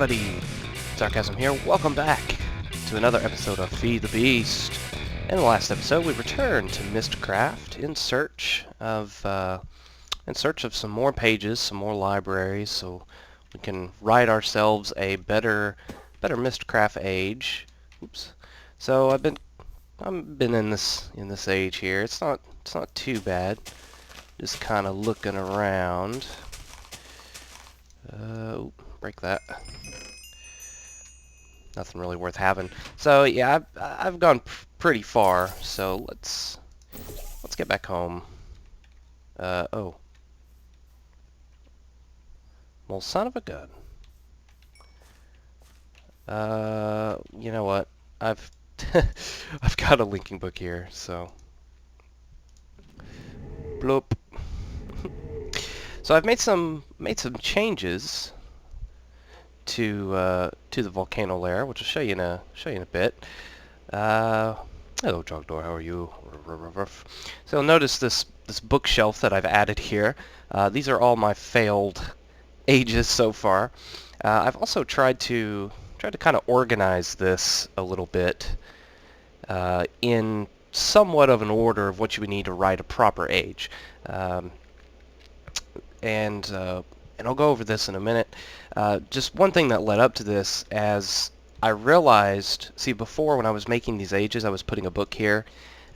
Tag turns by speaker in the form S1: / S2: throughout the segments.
S1: everybody, Zarkazm here. Welcome back to another episode of Feed the Beast. In the last episode, we returned to Mistcraft in search of some more pages, some more libraries, so we can write ourselves a better Mistcraft age. Oops. So I've been in this age here. It's not too bad. Just kind of looking around. Break that. Nothing really worth having. So yeah, I've gone pretty far. So let's get back home. Oh. Well, son of a gun. You know what? I've I've got a linking book here, so bloop. So I've made some changes to the volcano lair, which I'll show you in a bit. Hello, Jogdor. How are you? So notice this bookshelf that I've added here. These are all my failed ages so far. I've also tried to kind of organize this a little bit in somewhat of an order of what you would need to write a proper age. And I'll go over this in a minute. Just one thing that led up to this, as I realized, see, before when I was making these ages, I was putting a book here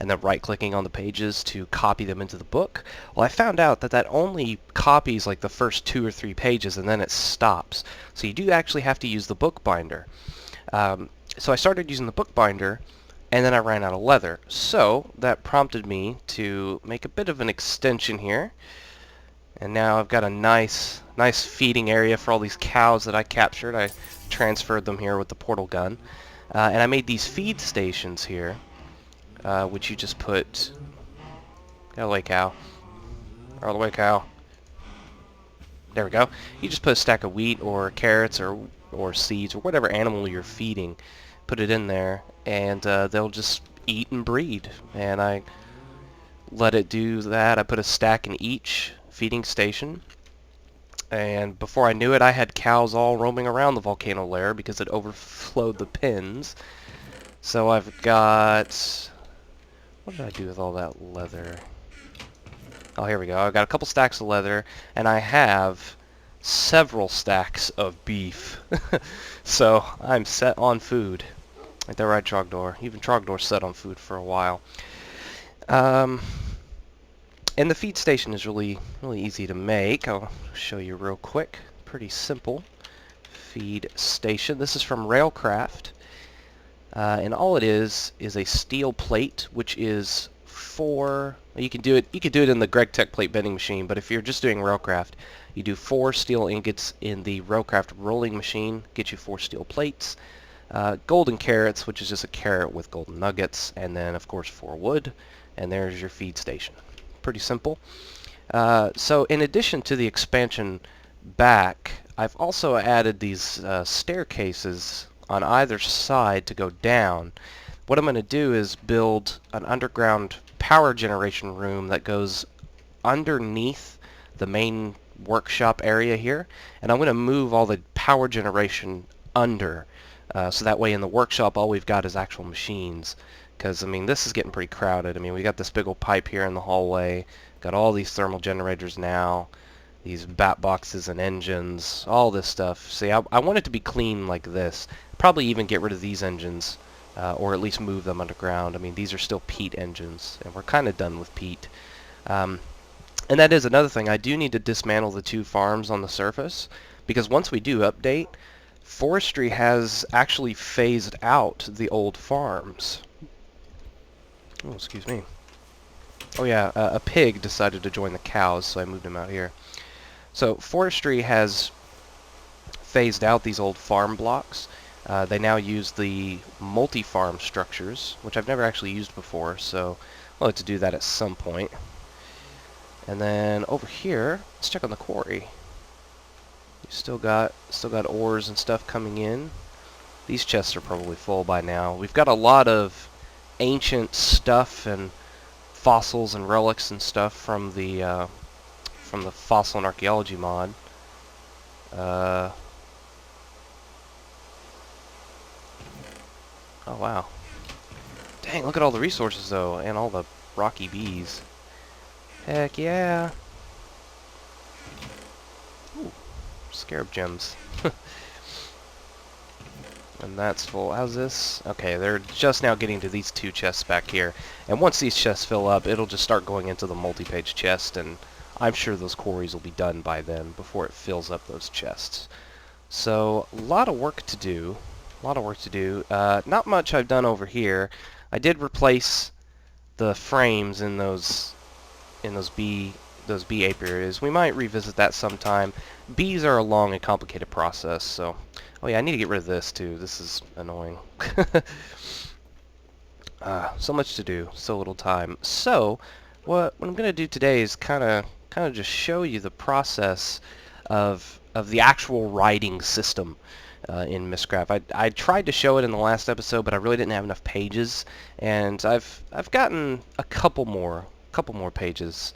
S1: and then right-clicking on the pages to copy them into the book. Well, I found out that only copies like the first 2 or 3 pages and then it stops. So you do actually have to use the bookbinder. So I started using the bookbinder, and then I ran out of leather. So that prompted me to make a bit of an extension here. And now I've got a nice feeding area for all these cows that I captured. I transferred them here with the portal gun. And I made these feed stations here, which you just put... Get out of the way, cow. Out of the way, cow. There we go. You just put a stack of wheat or carrots or seeds or whatever animal you're feeding. Put it in there, and they'll just eat and breed. And I let it do that. I put a stack in each feeding station, and before I knew it, I had cows all roaming around the volcano lair because it overflowed the pens. So I've got... What did I do with all that leather? Oh, here we go. I've got a couple stacks of leather, and I have several stacks of beef. So I'm set on food. Ain't that right, Trogdor? Even Trogdor's set on food for a while. And the feed station is really easy to make. I'll show you real quick. Pretty simple feed station. This is from Railcraft, and all it is a steel plate, which is 4. You can do it in the Greg Tech plate bending machine, but if you're just doing Railcraft, you do 4 steel ingots in the Railcraft rolling machine, get you 4 steel plates. Golden carrots, which is just a carrot with golden nuggets, and then of course 4 wood, and there's your feed station. Pretty simple. So in addition to the expansion back, I've also added these staircases on either side to go down. What I'm going to do is build an underground power generation room that goes underneath the main workshop area here, and I'm going to move all the power generation under, so that way in the workshop all we've got is actual machines. Because, I mean, this is getting pretty crowded. I mean, we got this big old pipe here in the hallway, got all these thermal generators now, these bat boxes and engines, all this stuff. See, I want it to be clean like this. Probably even get rid of these engines, or at least move them underground. I mean, these are still peat engines, and we're kind of done with peat. And that is another thing. I do need to dismantle the 2 farms on the surface, because once we do update, forestry has actually phased out the old farms. Oh, excuse me. Oh yeah, a pig decided to join the cows, so I moved him out here. So forestry has phased out these old farm blocks. They now use the multi-farm structures, which I've never actually used before, so I'll like to do that at some point. And then over here, let's check on the quarry. You still got ores and stuff coming in. These chests are probably full by now. We've got a lot of ancient stuff and fossils and relics and stuff from the fossil and archaeology mod. Oh, wow. Dang, look at all the resources, though, and all the rocky bees. Heck yeah. Ooh, scarab gems. And that's full. How's this? Okay, they're just now getting to these two chests back here. And once these chests fill up, it'll just start going into the multi-page chest, and I'm sure those quarries will be done by then before it fills up those chests. So, a lot of work to do. A lot of work to do. Not much I've done over here. I did replace the frames in those bee apiaries. We might revisit that sometime. Bees are a long and complicated process, so... Oh yeah, I need to get rid of this too. This is annoying. So much to do, so little time. So, what I'm going to do today is kind of just show you the process of the actual writing system in Mystcraft. I tried to show it in the last episode, but I really didn't have enough pages, and I've gotten a couple more pages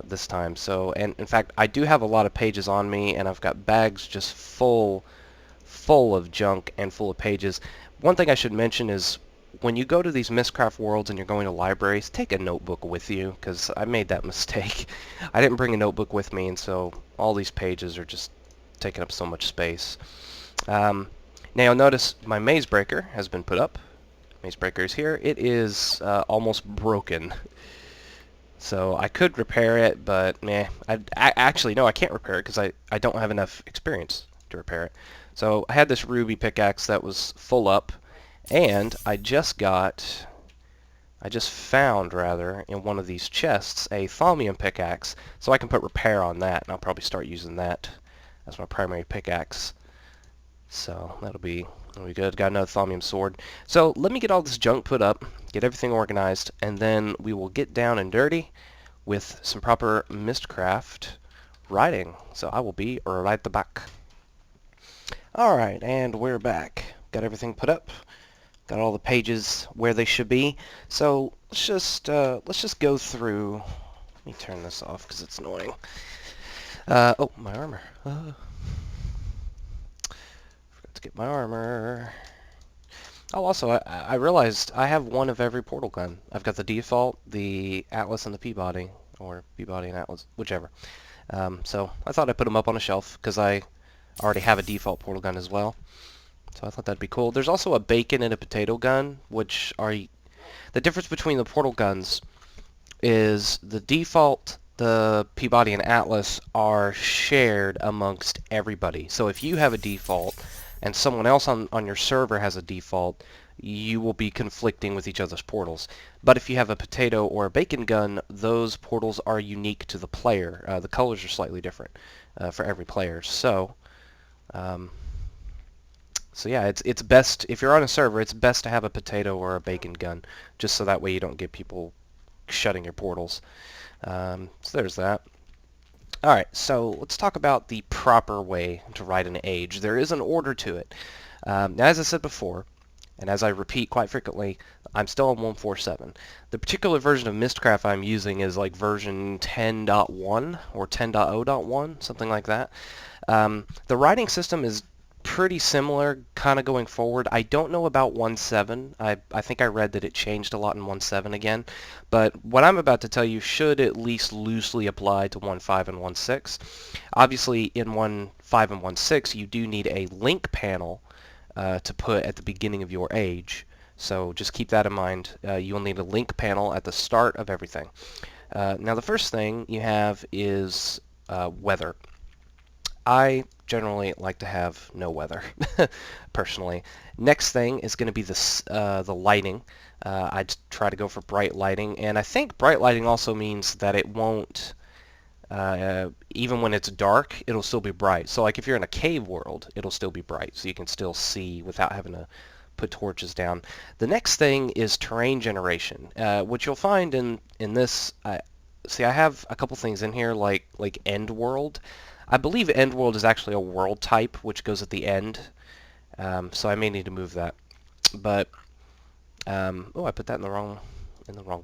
S1: this time. So, and in fact, I do have a lot of pages on me, and I've got bags just full of junk and full of pages. One thing I should mention is when you go to these Mystcraft worlds and you're going to libraries, take a notebook with you, because I made that mistake. I didn't bring a notebook with me, and so all these pages are just taking up so much space. Now you'll notice my maze breaker has been put up. Maze breaker is here. It is almost broken. So I could repair it, but meh. Actually, no, I can't repair it because I don't have enough experience to repair it. So I had this ruby pickaxe that was full up, and I just found, rather, in one of these chests, a thaumium pickaxe, so I can put repair on that, and I'll probably start using that as my primary pickaxe. So that'll be good. Got another thaumium sword. So let me get all this junk put up, get everything organized, and then we will get down and dirty with some proper Mystcraft writing. So I will be right back. Alright, and we're back. Got everything put up. Got all the pages where they should be. So let's just go through. Let me turn this off because it's annoying. Oh, my armor. Forgot to get my armor. Oh, also, I realized I have one of every portal gun. I've got the default, the Atlas, and the Peabody, or Peabody and Atlas, whichever. So I thought I'd put them up on a shelf because I already have a default portal gun as well. So I thought that'd be cool. There's also a bacon and a potato gun, which are... The difference between the portal guns is the default, the Peabody and Atlas, are shared amongst everybody. So if you have a default and someone else on your server has a default, you will be conflicting with each other's portals. But if you have a potato or a bacon gun, those portals are unique to the player. The colors are slightly different for every player. So yeah, it's best, if you're on a server, it's best to have a potato or a bacon gun, just so that way you don't get people shutting your portals. So there's that. Alright, so let's talk about the proper way to write an age. There is an order to it. Now, as I said before, and as I repeat quite frequently, I'm still on 1.4.7. The particular version of Mystcraft I'm using is like version 10.1 or 10.0.1, something like that. The writing system is pretty similar kind of going forward. I don't know about 1.7. I think I read that it changed a lot in 1.7 again, but what I'm about to tell you should at least loosely apply to 1.5 and 1.6. Obviously in 1.5 and 1.6 you do need a link panel to put at the beginning of your age, so just keep that in mind. You'll need a link panel at the start of everything. Now the first thing you have is weather. I generally like to have no weather, personally. Next thing is going to be the lighting. I try to go for bright lighting, and I think bright lighting also means that it won't, even when it's dark, it'll still be bright. So like if you're in a cave world, it'll still be bright, so you can still see without having to put torches down. The next thing is terrain generation. What you'll find in this, see, I have a couple things in here like end world. I believe end world is actually a world type, which goes at the end, so I may need to move that. But oh, I put that in the wrong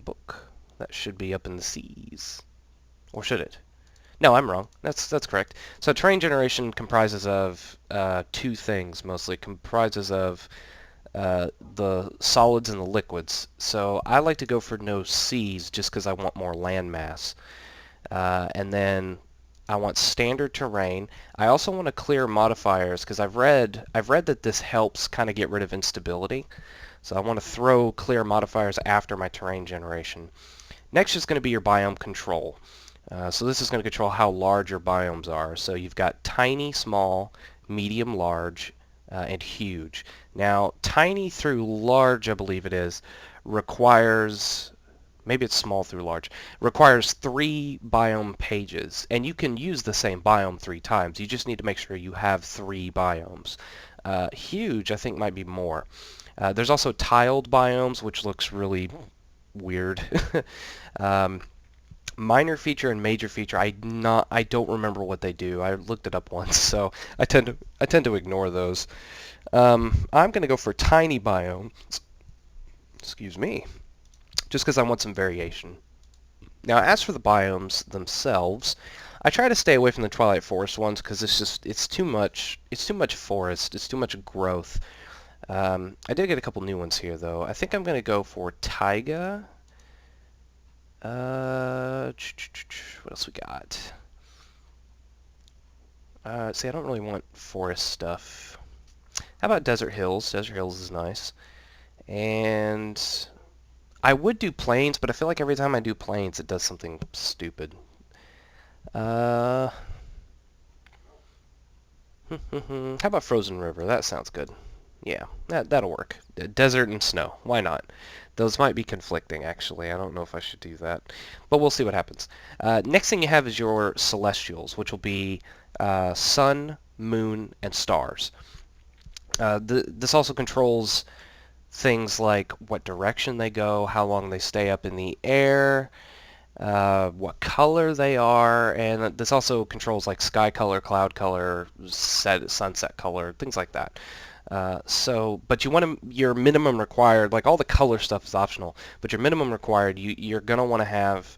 S1: book. That should be up in the seas, or should it? No, I'm wrong. That's correct. So terrain generation comprises of two things mostly. It comprises of the solids and the liquids. So I like to go for no seas just because I want more land mass. And then I want standard terrain. I also want to clear modifiers because I've read that this helps kind of get rid of instability. So I want to throw clear modifiers after my terrain generation. Next is going to be your biome control. So this is going to control how large your biomes are. So you've got tiny, small, medium, large, and huge. Now, tiny through large, I believe it is, requires, maybe it's small through large, requires 3 biome pages. And you can use the same biome 3 times. You just need to make sure you have 3 biomes. Huge, I think, might be more. There's also tiled biomes, which looks really weird. um, Minor feature and major feature, I don't remember what they do. I looked it up once, so I tend to ignore those. I'm going to go for tiny biomes. Excuse me, just because I want some variation. Now, as for the biomes themselves, I try to stay away from the Twilight Forest ones because it's too much. It's too much forest. It's too much growth. I did get a couple new ones here, though. I think I'm going to go for taiga. What else we got? See, I don't really want forest stuff. How about Desert Hills? Desert Hills is nice. And I would do plains, but I feel like every time I do plains, it does something stupid. How about Frozen River? That sounds good. Yeah, that'll work. Desert and snow. Why not? Those might be conflicting, actually. I don't know if I should do that. But we'll see what happens. Next thing you have is your celestials, which will be sun, moon, and stars. This also controls things like what direction they go, how long they stay up in the air, what color they are, and this also controls like sky color, cloud color, sunset color, things like that. But you want your minimum required, like all the color stuff is optional, but your minimum required, you're going to want to have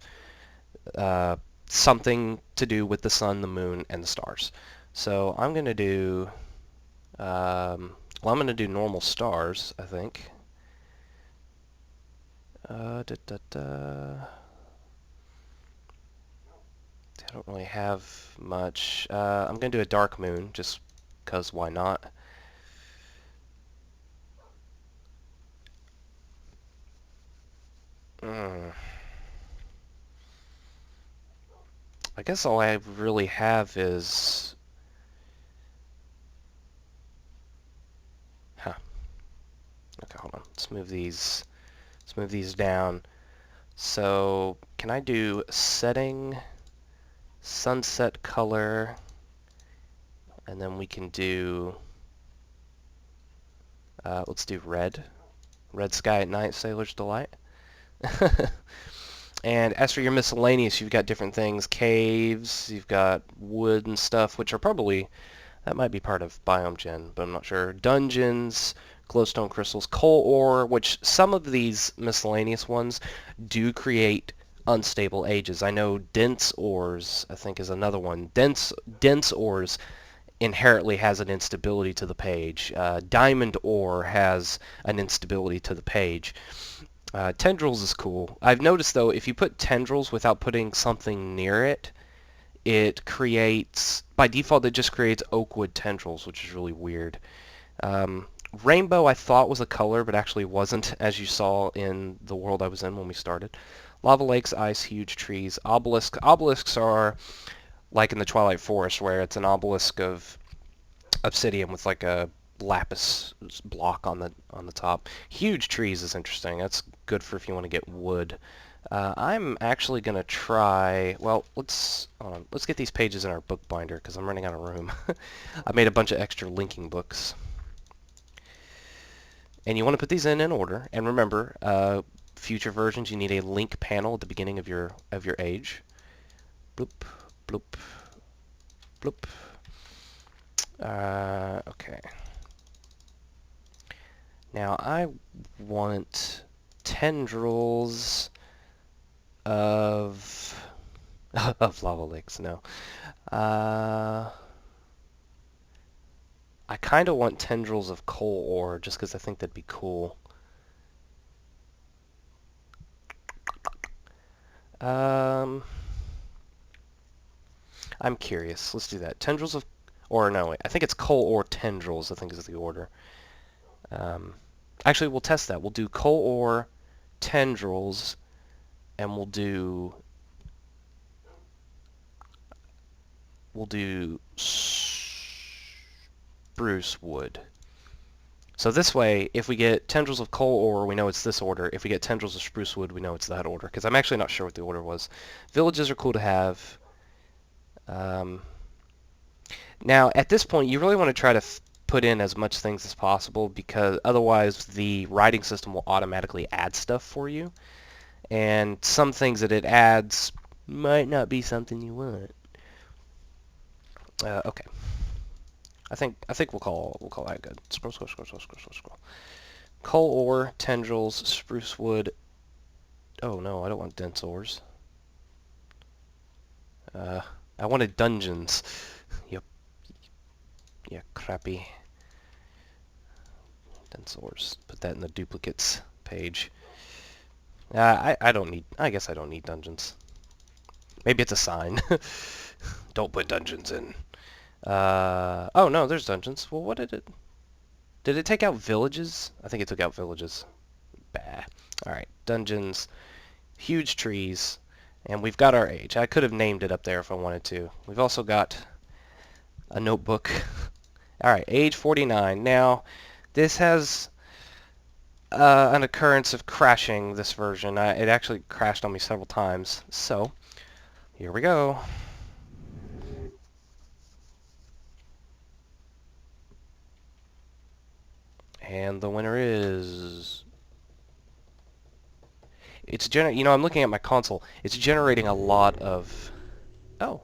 S1: something to do with the sun, the moon, and the stars. So I'm going to do, well, I'm going to do normal stars, I think. I don't really have much. I'm going to do a dark moon, just because why not? I guess all I really have is... Huh. Okay, hold on. Let's move these down. So, can I do setting, sunset color, and then we can do... let's do red. Red sky at night, sailor's delight. And as for your miscellaneous, you've got different things, caves, you've got wood and stuff, which are probably, that might be part of Biome Gen, but I'm not sure. Dungeons, glowstone crystals, coal ore, which some of these miscellaneous ones do create unstable ages. I know dense ores, I think, is another one. Dense ores inherently has an instability to the page. Diamond ore has an instability to the page. Tendrils is cool. I've noticed, though, if you put tendrils without putting something near it, it creates, by default, it just creates oakwood tendrils, which is really weird. Rainbow I thought was a color, but actually wasn't, as you saw in the world I was in when we started. Lava lakes, ice, huge trees, obelisk. Obelisks are like in the Twilight Forest, where it's an obelisk of obsidian with like a lapis block on the top. Huge trees is interesting. That's good for if you want to get wood. I'm actually going to try, well, let's get these pages in our book binder because I'm running out of room. I made a bunch of extra linking books. And you want to put these in order. And remember, future versions, you need a link panel at the beginning of your age. Bloop, bloop, bloop. Okay. Now I want tendrils of lava lakes. No. I kind of want tendrils of coal ore just because I think that'd be cool. I'm curious. Let's do that. Tendrils of... Or no, wait. I think it's coal ore tendrils, I think is the order. Actually, we'll test that. We'll do coal ore tendrils, and we'll do spruce wood. So this way, if we get tendrils of coal ore, we know it's this order. If we get tendrils of spruce wood, we know it's that order. Because I'm actually not sure what the order was. Villages are cool to have. Now, at this point, you really want to try to put in as much things as possible, because otherwise the writing system will automatically add stuff for you. And some things that it adds might not be something you want. Okay. I think we'll call that good. Scroll. Coal ore, tendrils, spruce wood. Oh no, I don't want dense ores. I wanted dungeons. Yep. Yeah, crappy. Dense ores. Put that in the duplicates page. I don't need. I guess I don't need dungeons. Maybe it's a sign. Don't put dungeons in. Oh no, there's dungeons. Well, what did it... Did it take out villages? I think it took out villages. Bah. Alright, dungeons, huge trees, and we've got our age. I could have named it up there if I wanted to. We've also got a notebook. Alright, age 49. Now, this has an occurrence of crashing this version. It actually crashed on me several times. So, here we go. And the winner is... It's you know, I'm looking at my console. It's generating a lot of... Oh.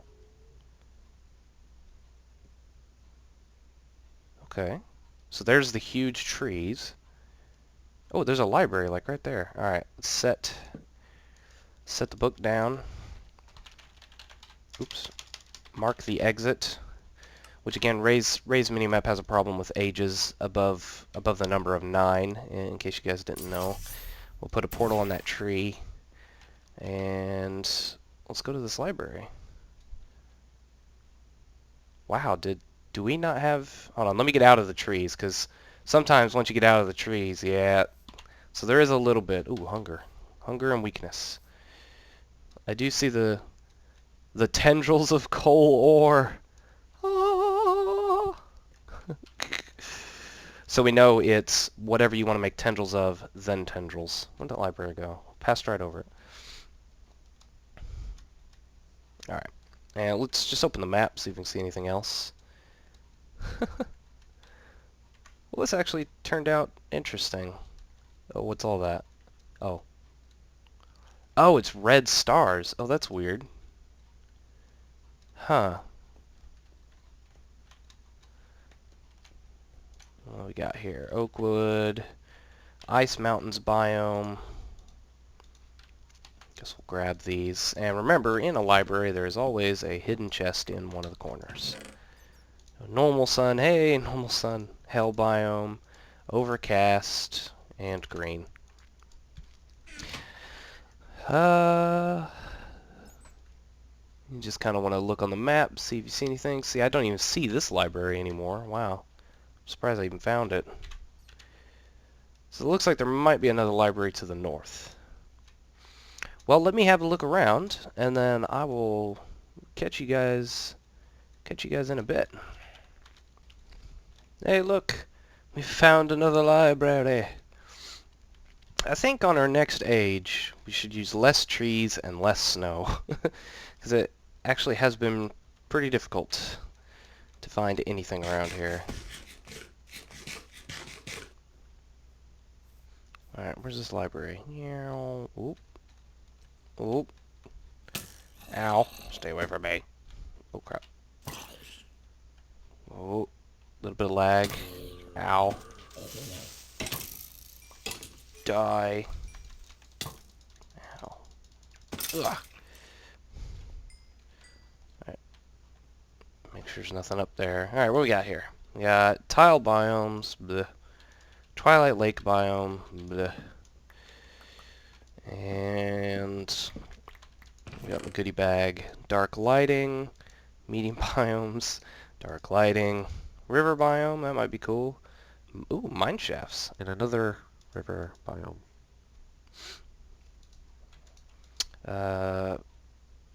S1: Okay. So there's the huge trees. Oh, there's a library, like, right there. Alright, let's set the book down. Oops. Mark the exit. Which, again, Ray's minimap has a problem with ages above the number of 9, in case you guys didn't know. We'll put a portal on that tree. And let's go to this library. Wow, do we not have... Hold on, let me get out of the trees, because sometimes once you get out of the trees, yeah. So there is a little bit... Ooh, hunger. Hunger and weakness. I do see the tendrils of coal ore. Ah. So we know it's whatever you want to make tendrils of, then tendrils. Where'd that library go? Passed right over it. Alright. And let's just open the map, see if we can see anything else. Well, this actually turned out interesting. Oh, what's all that? Oh. Oh, it's red stars. Oh, that's weird. Huh. What do we got here? Oakwood. Ice Mountains biome. Guess we'll grab these. And remember, in a library, there is always a hidden chest in one of the corners. Normal sun. Hey, normal sun. Hell biome. Overcast. And green. You just kind of want to look on the map, see if you see anything. See, I don't even see this library anymore. Wow. I'm surprised I even found it. So it looks like there might be another library to the north. Well, let me have a look around, and then I will catch you guys in a bit. Hey, look. We found another library. I think on our next age, we should use less trees and less snow. Because it actually has been pretty difficult to find anything around here. Alright, where's this library? Oop. Oop. Ow. Stay away from me. Oh, crap. Oh. Little bit of lag. Ow. Die. Ow. Ugh. Alright. Make sure there's nothing up there. Alright, what we got here? We got tile biomes, bleh. Twilight Lake biome, bleh. And we got the goodie bag. Dark lighting, medium biomes, dark lighting, river biome, that might be cool. Ooh, mine shafts, and another river biome.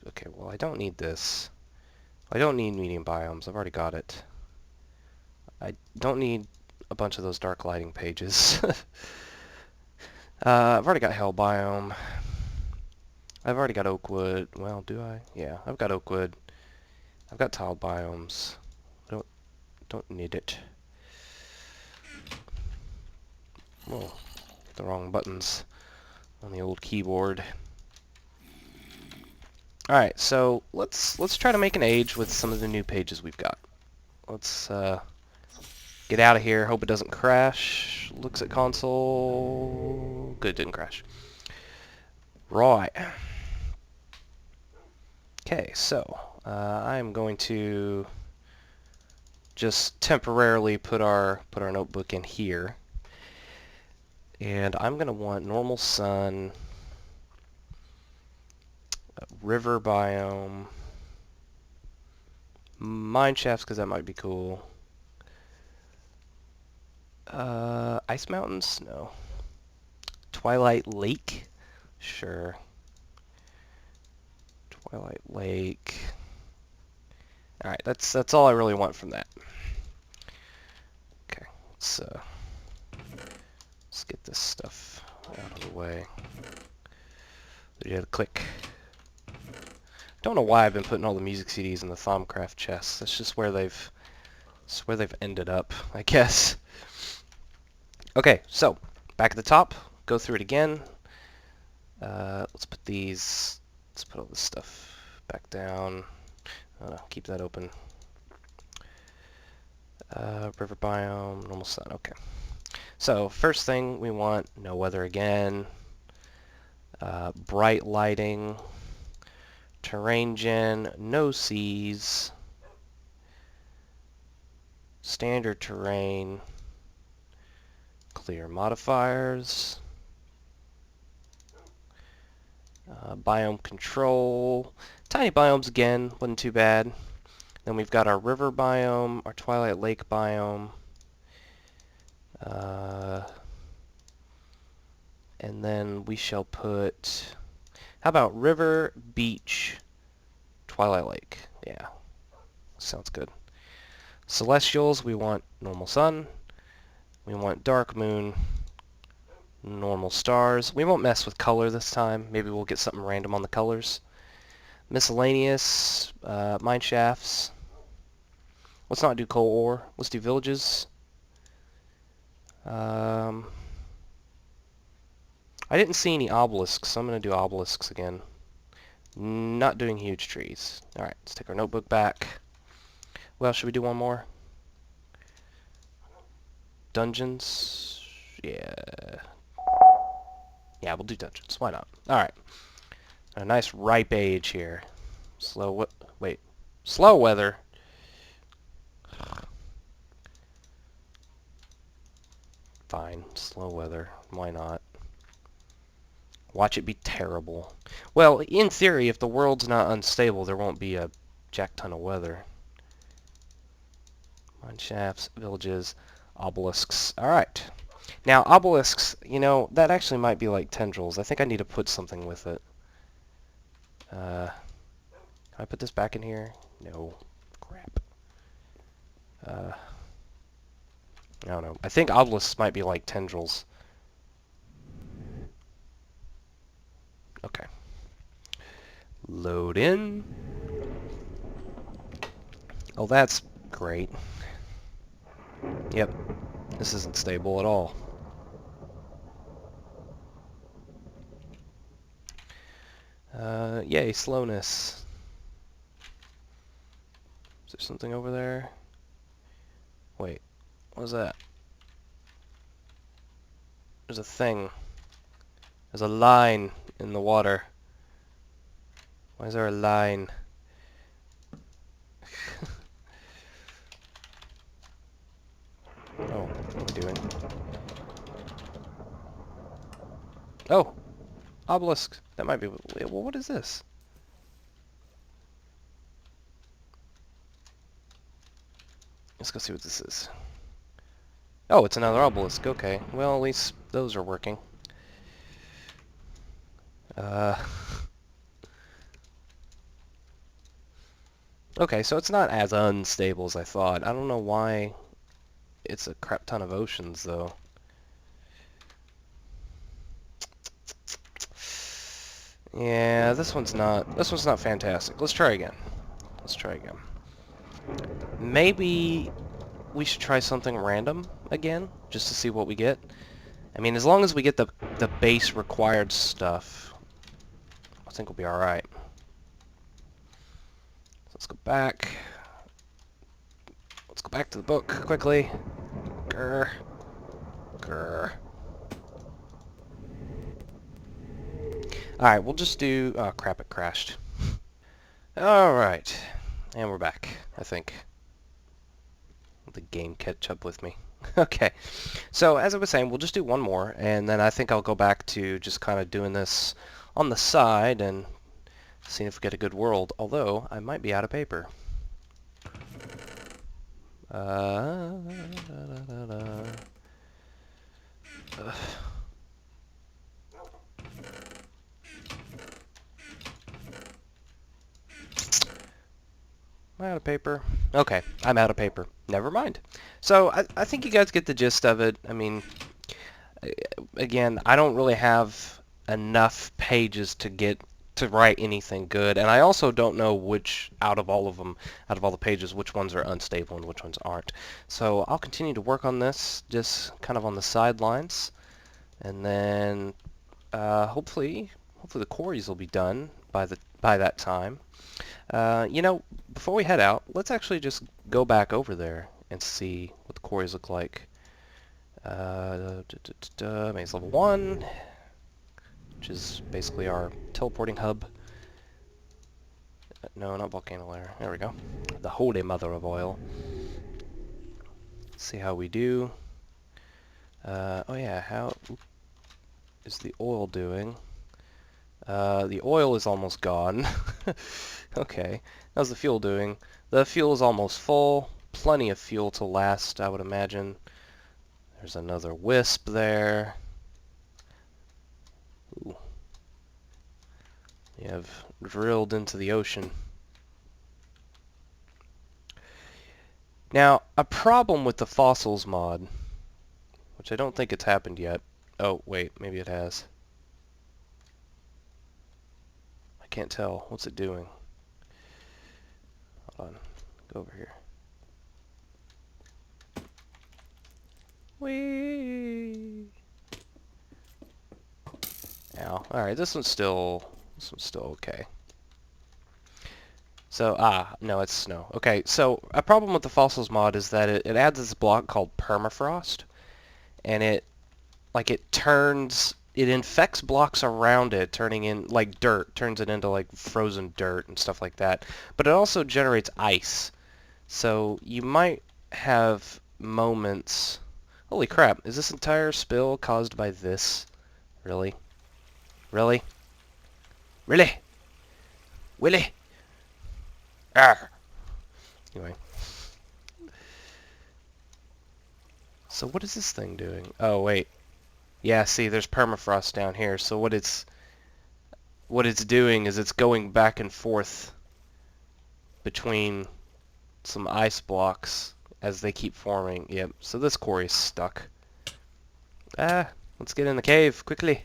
S1: Okay, well I don't need this. I don't need medium biomes, I've already got it. I don't need a bunch of those dark lighting pages. I've already got hell biome. I've already got oakwood. Well, do I? Yeah, I've got oakwood. I've got tile biomes. Don't need it. Whoa, the wrong buttons on the old keyboard. Alright, so let's try to make an age with some of the new pages we've got. Let's get out of here, hope it doesn't crash. Looks at console. Good, didn't crash. Right. Okay, so I'm going to just temporarily put our notebook in here. And I'm going to want normal sun, river biome, mine shafts because that might be cool. Ice mountains? No. Twilight Lake? Sure. Twilight Lake. Alright, that's all I really want from that. Okay, let's get this stuff out of the way. Yeah, click. Don't know why I've been putting all the music CDs in the Thaumcraft chests. That's just where they've ended up, I guess. Okay, so back at the top, go through it again. Let's put all this stuff back down. Keep that open. River biome, normal sun. Okay. So first thing we want, no weather again. Bright lighting. Terrain gen, no seas. Standard terrain. Clear modifiers. Biome control. Tiny biomes again, wasn't too bad. Then we've got our river biome, our Twilight Lake biome. And then we shall put, how about river, beach, Twilight Lake? Yeah, sounds good. Celestials, we want normal sun. We want dark moon, normal stars. We won't mess with color this time. Maybe we'll get something random on the colors. Miscellaneous, mine shafts. Let's not do coal ore. Let's do villages. I didn't see any obelisks, so I'm going to do obelisks again. Not doing huge trees. Alright, let's take our notebook back. Well, should we do one more? Dungeons? Yeah. Yeah, we'll do dungeons. Why not? Alright. A nice ripe age here. Slow weather. Fine, slow weather. Why not? Watch it be terrible. Well, in theory, if the world's not unstable, there won't be a jack ton of weather. Mine shafts, villages, obelisks. Alright. Now, obelisks, you know, that actually might be like tendrils. I think I need to put something with it. Can I put this back in here? No. Crap. I don't know. I think obelisks might be like tendrils. Okay. Load in. Oh, that's great. Yep. This isn't stable at all. Yay, slowness. Is there something over there? Wait, what is that? There's a thing. There's a line in the water. Why is there a line? Oh, what are we doing? Oh, obelisk. That might be... Well, what is this? Let's go see what this is. Oh, it's another obelisk. Okay. Well, at least those are working. Uh... Okay, so it's not as unstable as I thought. I don't know why it's a crap ton of oceans, though. Yeah, this one's not fantastic. Let's try again. Let's try again. Maybe we should try something random again, just to see what we get. I mean, as long as we get the base required stuff, I think we'll be alright. So let's go back. Let's go back to the book quickly. Grr. Grr. Alright, we'll just do... Oh, crap, it crashed. Alright. And we're back, I think. The game catch up with me. Okay. So, as I was saying, we'll just do one more, and then I think I'll go back to just kind of doing this on the side and seeing if we get a good world. Although, I might be out of paper. Da, da, da, da. Am I out of paper? Okay, I'm out of paper. Never mind. So, I think you guys get the gist of it. I mean, again, I don't really have enough pages to write anything good, and I also don't know which out of all the pages, which ones are unstable and which ones aren't. So I'll continue to work on this, just kind of on the sidelines, and then hopefully the quarries will be done by that time. You know, before we head out, let's actually just go back over there and see what the quarries look like. Maze level 1, which is basically our teleporting hub. No, not volcano layer. There we go. The holy mother of oil. Let's see how we do. Oh yeah, how is the oil doing? The oil is almost gone. Okay, how's the fuel doing? The fuel is almost full. Plenty of fuel to last, I would imagine. There's another wisp there. Ooh. You have drilled into the ocean. Now, a problem with the fossils mod, which I don't think it's happened yet. Oh, wait, maybe it has. I can't tell. What's it doing? Hold on. Go over here. Whee! Ow. Alright, this one's still okay. So, no, it's snow. Okay, so a problem with the fossils mod is that it adds this block called permafrost, and it infects blocks around it, turning in, like dirt, turns it into like frozen dirt and stuff like that. But it also generates ice. So you might have moments... Holy crap, is this entire spill caused by this? Really? Really? Really? Willy? Arr! Anyway. So what is this thing doing? Oh, wait. Yeah, see, there's permafrost down here. So what it's doing is it's going back and forth between some ice blocks as they keep forming. Yep, so this quarry is stuck. Let's get in the cave, quickly.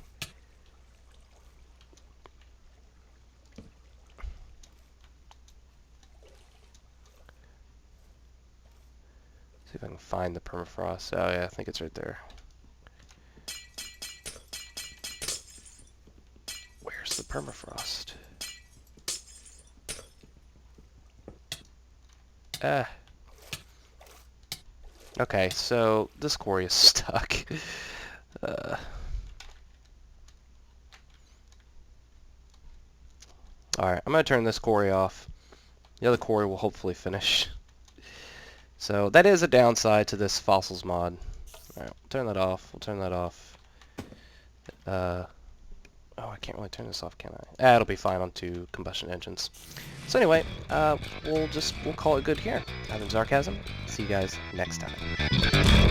S1: See if I can find the permafrost. Oh yeah, I think it's right there. Where's the permafrost? Okay, so this quarry is stuck. Alright, I'm going to turn this quarry off. The other quarry will hopefully finish. So that is a downside to this fossils mod. Alright, we'll turn that off. We'll turn that off. Oh, I can't really turn this off, can I? It'll be fine on 2 combustion engines. So anyway, we'll call it good here. I've been Zarkazm. See you guys next time.